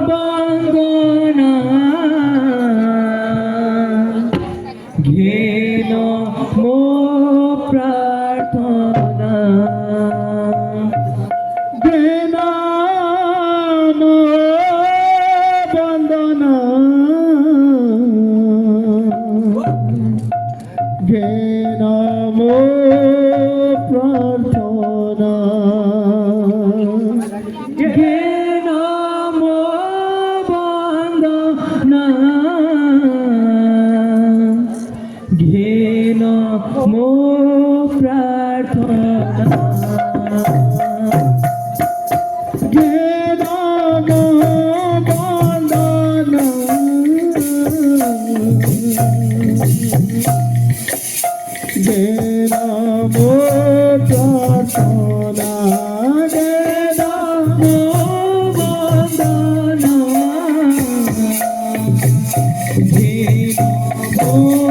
বন্দনা ঘেন মো প্রার্থনা ঘেন মো বন্দনা ঘেন মো প্রার্থনা ঘেন মো বন্দনা ঘেন মো প্রার্থনা ঘেন মো বন্দনা ঘেন মো প্রার্থনা ঘেন মো বন্দনা ঘেন মো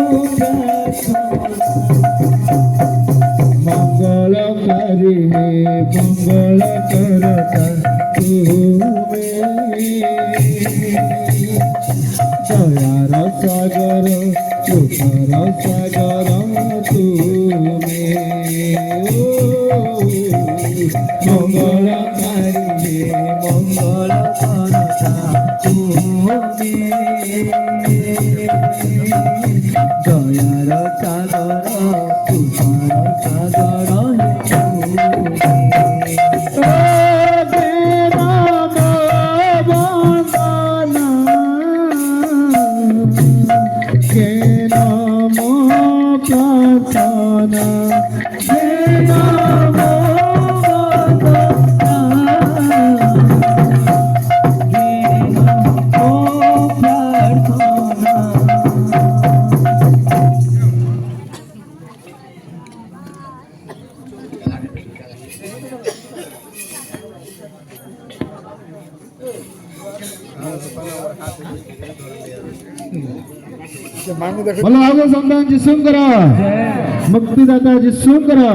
মঙ্গলকারী মঙ্গল করতা তুমি দয়ার সাগর কৃপার সাগর তুমি মঙ্গলকারী মঙ্গল করতা তুমি দয়ার সাগর কৃপার সাগর প্রার্থনা ঘেন মো बोलो आगो संतान जी सुन करो मुक्तिदाता जी सुन करो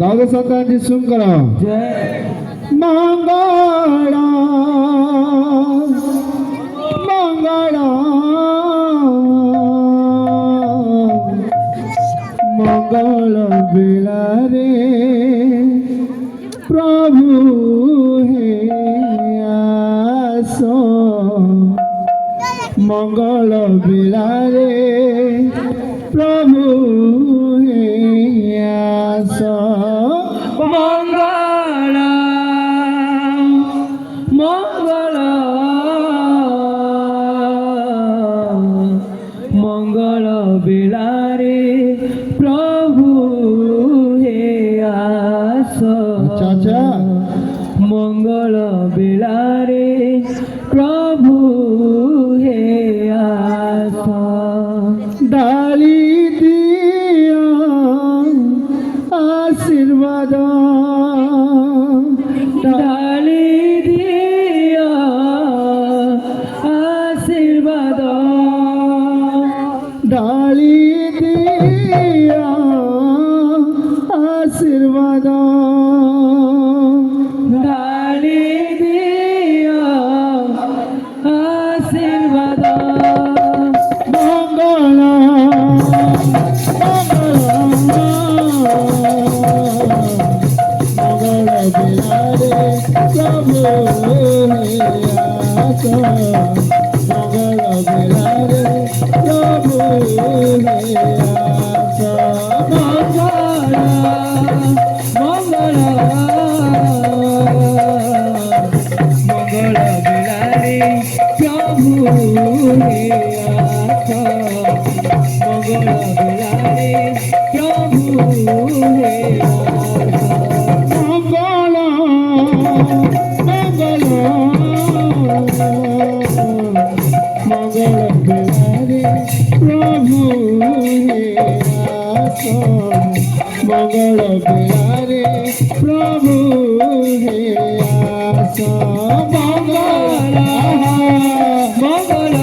गाओ संतान जी सुन करो मंगला मंगला मंगल बिलारे प्रभु हे आसो मंगल बिलारे प्रभु हे आसो মঙ্গল মঙ্গল মঙ্গল বিলারে প্রভু হে আস চাচা মঙ্গল বিলারে প্রভু হে আস ডালি দিয়া আশীর্বাদ ডালি দিয়া আশীর্বাদ ডালি দিয়া আশীর্বাদ ডালি দিয়া আশীর্বাদ মঙ্গল মঙ্গল বিলারে প্রভু আস মঙ্গল বিলারে প্রভু আস মঙ্গল মঙ্গল মঙ্গল বিলারে প্রভু হে আছো মঙ্গল বেলারে প্রভু হে আছো মঙ্গল মঙ্গল মঙ্গল বেলারে প্রভু হে আছো মঙ্গল বেলারে প্রভু হে আছো মঙ্গল মঙ্গল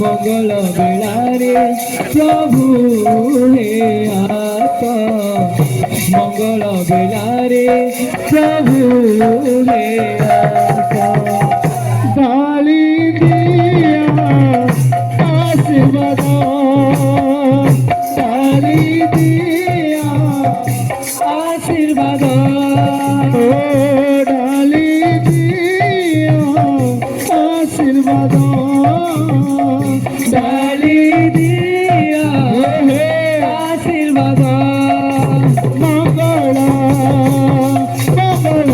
মঙ্গল বেলারে প্রভু হে আছো মঙ্গল বেলারে প্রভু হে আছো গালি দিয়া আশীর্বাদ গালি দিয়া আশীর্বাদ ও ডালি দিয়া আশীর্বাদ ডালি দিয়া আশীর্বাদ মঙ্গল মঙ্গল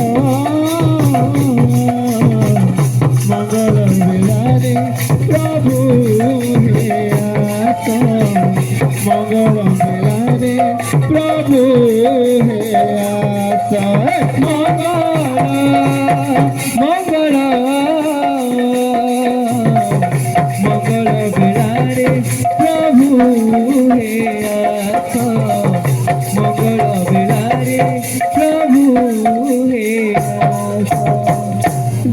মঙ্গল বেলারে প্রভু হে আছো মঙ্গল বেলারে প্রভু হে আছো মঙ্গল মঙ্গল বেলারে প্রভু হে আছো মঙ্গল বেলারে প্রভু হে আছো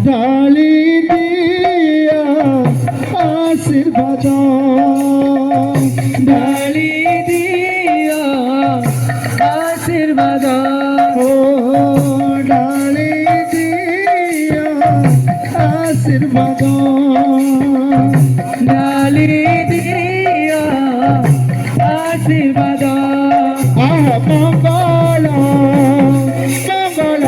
ডালি দিয়া আশীর্বাদ ডালি দিয়া আশীর্বাদ ও ডালি দিয়া আশীর্বাদ ডালি দিয়া আশীর্বাদ মঙ্গল মঙ্গল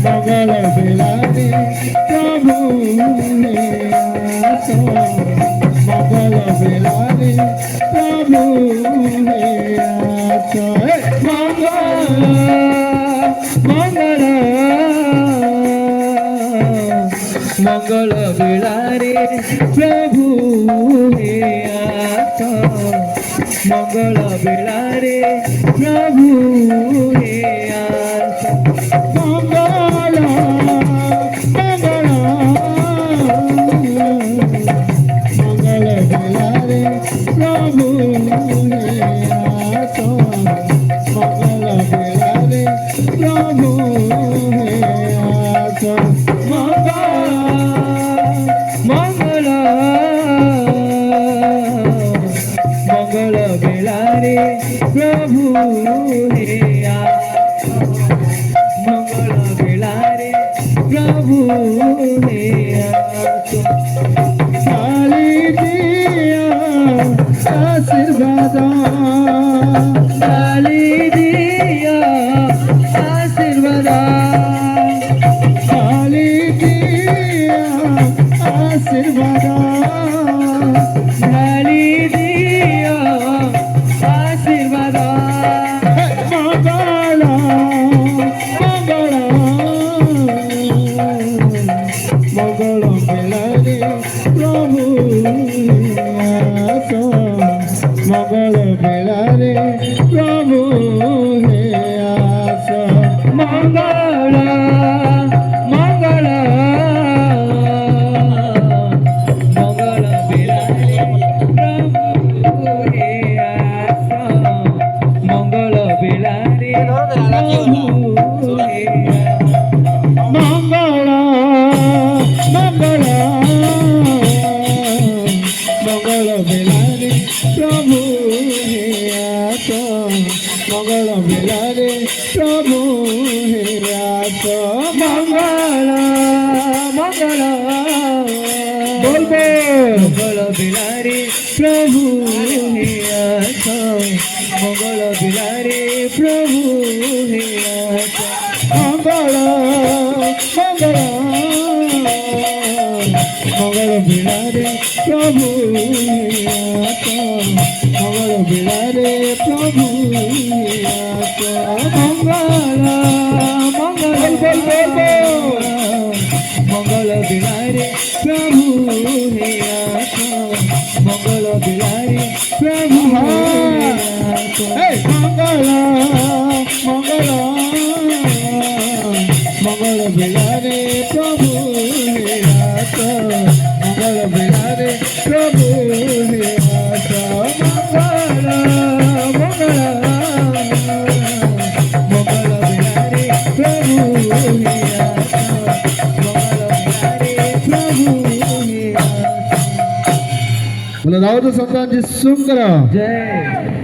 মঙ্গল বেলারে প্রভু হে আছো মঙ্গল বেলারে প্রভু হে আছো মঙ্গল মঙ্গল মঙ্গল বেলারে প্রভু হে আছো মঙ্গল বেলারে প্রভু হে আছো মঙ্গল মঙ্গল মঙ্গল বেলারে প্রভু হে আছো মঙ্গল বেলারে প্রভু হে আছো মঙ্গল মঙ্গল বেলারে প্রভু হে আছো মঙ্গল বেলারে প্রভু হে আছো ডালি দিয়া আশীর্বাদ ডালি দিয়া আশীর্বাদ ডালি দিয়া আশীর্বাদ ডালি দিয়া আশীর্বাদ মঙ্গল মঙ্গল মঙ্গল বেলারে প্রভু আছো মঙ্গল বেলারে প্রভু হে আছো মঙ্গল মঙ্গল মঙ্গল বেলারে প্রভু হে আছো মঙ্গল বেলারে প্রভু হে মঙ্গল মঙ্গল মঙ্গল বেলারে প্রভু হে আছো মঙ্গল বেলারে প্রভু হে আছো মঙ্গল মঙ্গল বলবো মঙ্গল বেলারে প্রভু হে আছো মঙ্গল বেলারে প্রভু হে আছো মঙ্গল মঙ্গল মঙ্গল বেলারে প্রভু হে আছো মঙ্গল বেলারে প্রভু হে আছো মঙ্গল মঙ্গল मंगल बिलारे प्रभु हे आशा मंगल बिलारे प्रभु हे आशा मंगल मंगल मंगल बिलारे प्रभु हे आशा मंगल बिलारे प्रभु हे आशा मंगल मंगल मंगल बिलारे प्रभु हे आशा मंगल बिलारे प्रभु हे आशा बोलो दाऊद संतान जी सुन करो जय